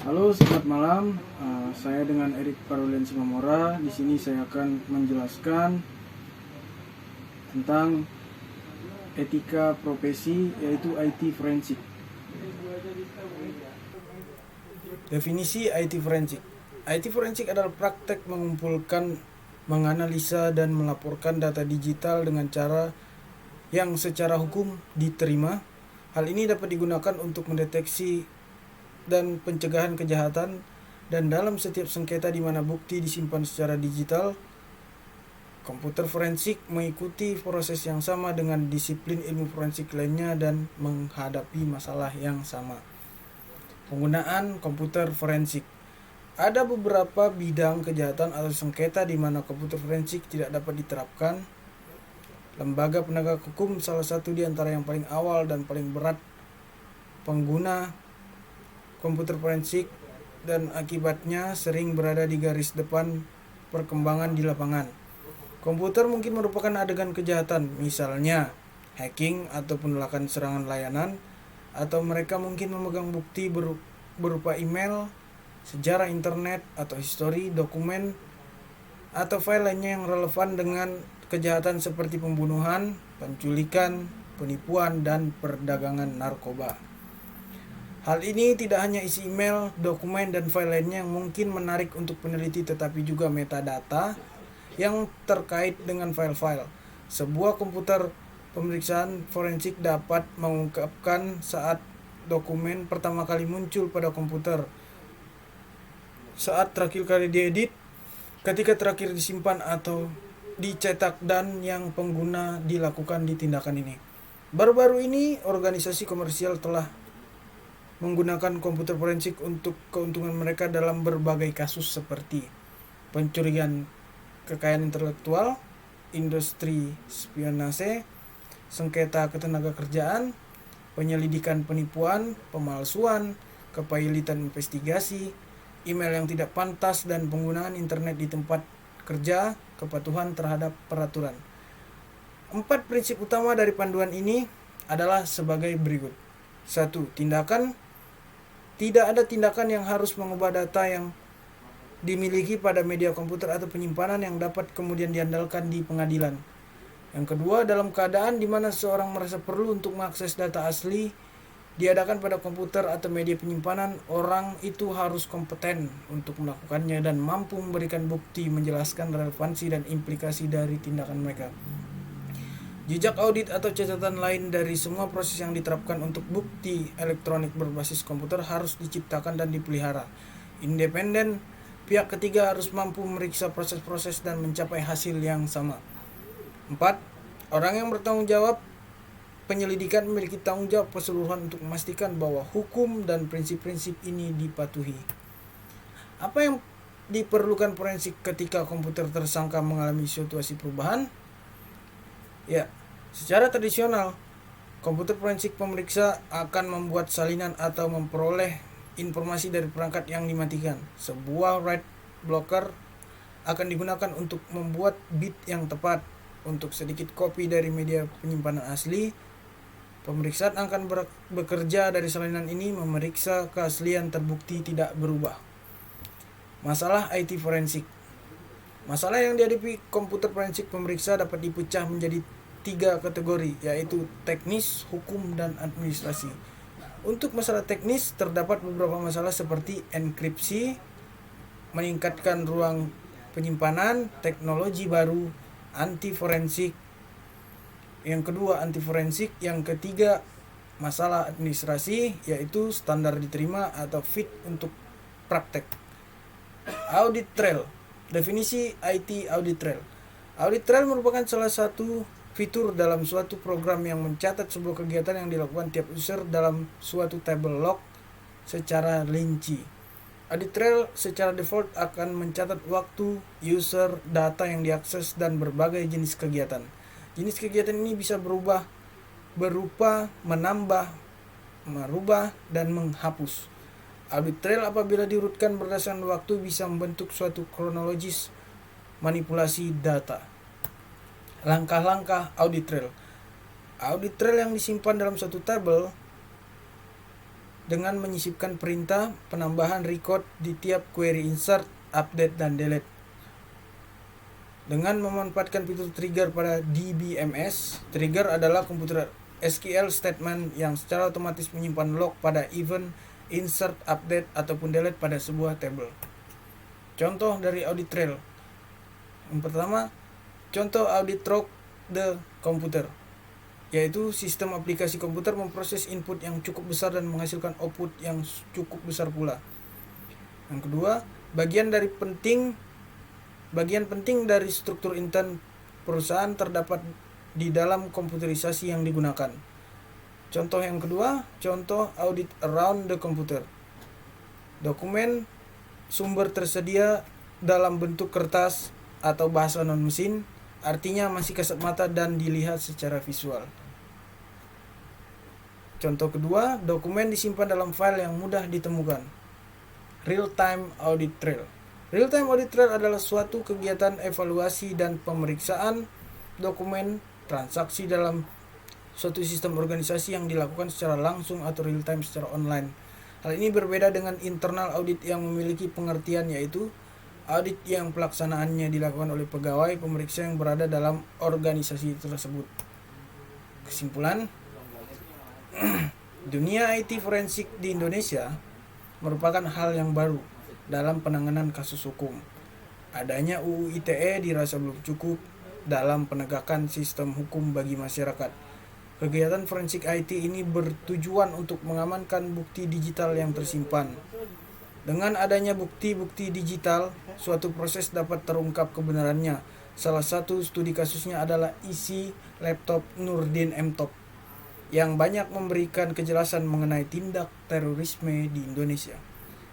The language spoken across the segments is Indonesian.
Halo, selamat malam. Saya dengan Erik Parulian Simamora. Di sini saya akan menjelaskan tentang etika profesi, yaitu IT forensik. Definisi IT forensik. IT forensik adalah praktek mengumpulkan, menganalisa, dan melaporkan data digital dengan cara yang secara hukum diterima. Hal ini dapat digunakan untuk mendeteksi dan pencegahan kejahatan, dan dalam setiap sengketa di mana bukti disimpan secara digital, komputer forensik mengikuti proses yang sama dengan disiplin ilmu forensik lainnya dan menghadapi masalah yang sama. Penggunaan komputer forensik. Ada beberapa bidang kejahatan atau sengketa di mana komputer forensik tidak dapat diterapkan. Lembaga penegak hukum salah satu di antara yang paling awal dan paling berat pengguna komputer forensik, dan akibatnya sering berada di garis depan perkembangan di lapangan. Komputer mungkin merupakan adegan kejahatan, misalnya hacking atau penolakan serangan layanan, atau mereka mungkin memegang bukti berupa email, sejarah internet, atau histori, dokumen, atau file lainnya yang relevan dengan kejahatan seperti pembunuhan, penculikan, penipuan, dan perdagangan narkoba. Hal ini tidak hanya isi email, dokumen, dan file lainnya yang mungkin menarik untuk peneliti, tetapi juga metadata yang terkait dengan file-file. Sebuah komputer pemeriksaan forensik dapat mengungkapkan saat dokumen pertama kali muncul pada komputer, saat terakhir kali diedit, ketika terakhir disimpan atau dicetak, dan yang pengguna dilakukan di tindakan ini. Baru-baru ini, organisasi komersial telah menggunakan komputer forensik untuk keuntungan mereka dalam berbagai kasus seperti pencurian kekayaan intelektual, industri spionase, sengketa ketenagakerjaan, penyelidikan penipuan, pemalsuan, kepailitan investigasi, email yang tidak pantas, dan penggunaan internet di tempat kerja, kepatuhan terhadap peraturan. 4 prinsip utama dari panduan ini adalah sebagai berikut. 1. Tindakan. Tidak ada tindakan yang harus mengubah data yang dimiliki pada media komputer atau penyimpanan yang dapat kemudian diandalkan di pengadilan. Yang kedua, dalam keadaan di mana seseorang merasa perlu untuk mengakses data asli diadakan pada komputer atau media penyimpanan, orang itu harus kompeten untuk melakukannya dan mampu memberikan bukti menjelaskan relevansi dan implikasi dari tindakan mereka. Jejak audit atau catatan lain dari semua proses yang diterapkan untuk bukti elektronik berbasis komputer harus diciptakan dan dipelihara. Independen, pihak ketiga harus mampu memeriksa proses-proses dan mencapai hasil yang sama. 4. Orang yang bertanggung jawab penyelidikan memiliki tanggung jawab keseluruhan untuk memastikan bahwa hukum dan prinsip-prinsip ini dipatuhi. Apa yang diperlukan forensik ketika komputer tersangka mengalami situasi perubahan? Ya, secara tradisional, komputer forensik pemeriksa akan membuat salinan atau memperoleh informasi dari perangkat yang dimatikan. Sebuah write blocker akan digunakan untuk membuat bit yang tepat. Untuk sedikit kopi dari media penyimpanan asli, pemeriksaan akan bekerja dari salinan ini memeriksa keaslian terbukti tidak berubah. Masalah IT forensik. Masalah yang dihadapi komputer forensik pemeriksa dapat dipecah menjadi 3 kategori, yaitu teknis, hukum, dan administrasi. Untuk masalah teknis, terdapat beberapa masalah seperti enkripsi, meningkatkan ruang penyimpanan, teknologi baru, anti forensik. Yang kedua, anti forensik. Yang ketiga, masalah administrasi, yaitu standar diterima atau fit untuk praktek. Audit trail. Definisi IT audit trail. Audit trail merupakan salah satu fitur dalam suatu program yang mencatat sebuah kegiatan yang dilakukan tiap user dalam suatu table log secara rinci. Audit trail secara default akan mencatat waktu, user, data yang diakses, dan berbagai jenis kegiatan. Jenis kegiatan ini bisa berupa menambah, merubah, dan menghapus. Audit trail apabila diurutkan berdasarkan waktu bisa membentuk suatu kronologis manipulasi data. Langkah-langkah audit trail. Audit trail yang disimpan dalam suatu tabel dengan menyisipkan perintah penambahan record di tiap query insert, update, dan delete. Dengan memanfaatkan fitur trigger pada DBMS, trigger adalah komputer SQL statement yang secara otomatis menyimpan log pada event, insert, update, ataupun delete pada sebuah table. Contoh dari audit trail. Yang pertama, contoh audit track the computer, yaitu sistem aplikasi komputer memproses input yang cukup besar dan menghasilkan output yang cukup besar pula. Yang kedua, bagian penting dari struktur intern perusahaan terdapat di dalam komputerisasi yang digunakan. Contoh yang kedua, contoh audit around the computer. Dokumen sumber tersedia dalam bentuk kertas atau bahasa non-mesin, artinya masih kasat mata dan dilihat secara visual. Contoh kedua, dokumen disimpan dalam file yang mudah ditemukan. Real-time audit trail. Real-time audit trail adalah suatu kegiatan evaluasi dan pemeriksaan dokumen transaksi dalam suatu sistem organisasi yang dilakukan secara langsung atau real-time secara online. Hal ini berbeda dengan internal audit yang memiliki pengertian, yaitu audit yang pelaksanaannya dilakukan oleh pegawai pemeriksa yang berada dalam organisasi tersebut. Kesimpulan, dunia IT forensik di Indonesia merupakan hal yang baru dalam penanganan kasus hukum. Adanya UU ITE dirasa belum cukup dalam penegakan sistem hukum bagi masyarakat. Kegiatan forensik IT ini bertujuan untuk mengamankan bukti digital yang tersimpan. Dengan adanya bukti-bukti digital, suatu proses dapat terungkap kebenarannya. Salah satu studi kasusnya adalah isi laptop Nurdin M. Top yang banyak memberikan kejelasan mengenai tindak terorisme di Indonesia.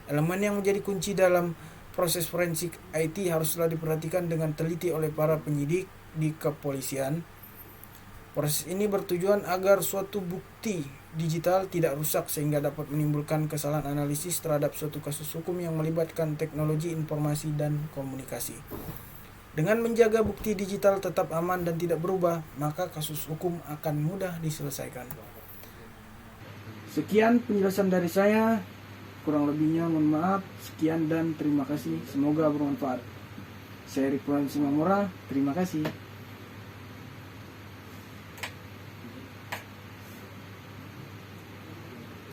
Elemen yang menjadi kunci dalam proses forensik IT haruslah diperhatikan dengan teliti oleh para penyidik di kepolisian. Proses ini bertujuan agar suatu bukti digital tidak rusak sehingga dapat menimbulkan kesalahan analisis terhadap suatu kasus hukum yang melibatkan teknologi informasi dan komunikasi. Dengan menjaga bukti digital tetap aman dan tidak berubah, maka kasus hukum akan mudah diselesaikan. Sekian penjelasan dari saya. Kurang lebihnya mohon maaf. Sekian dan terima kasih. Semoga bermanfaat. Saya Rik Simamora. Terima kasih.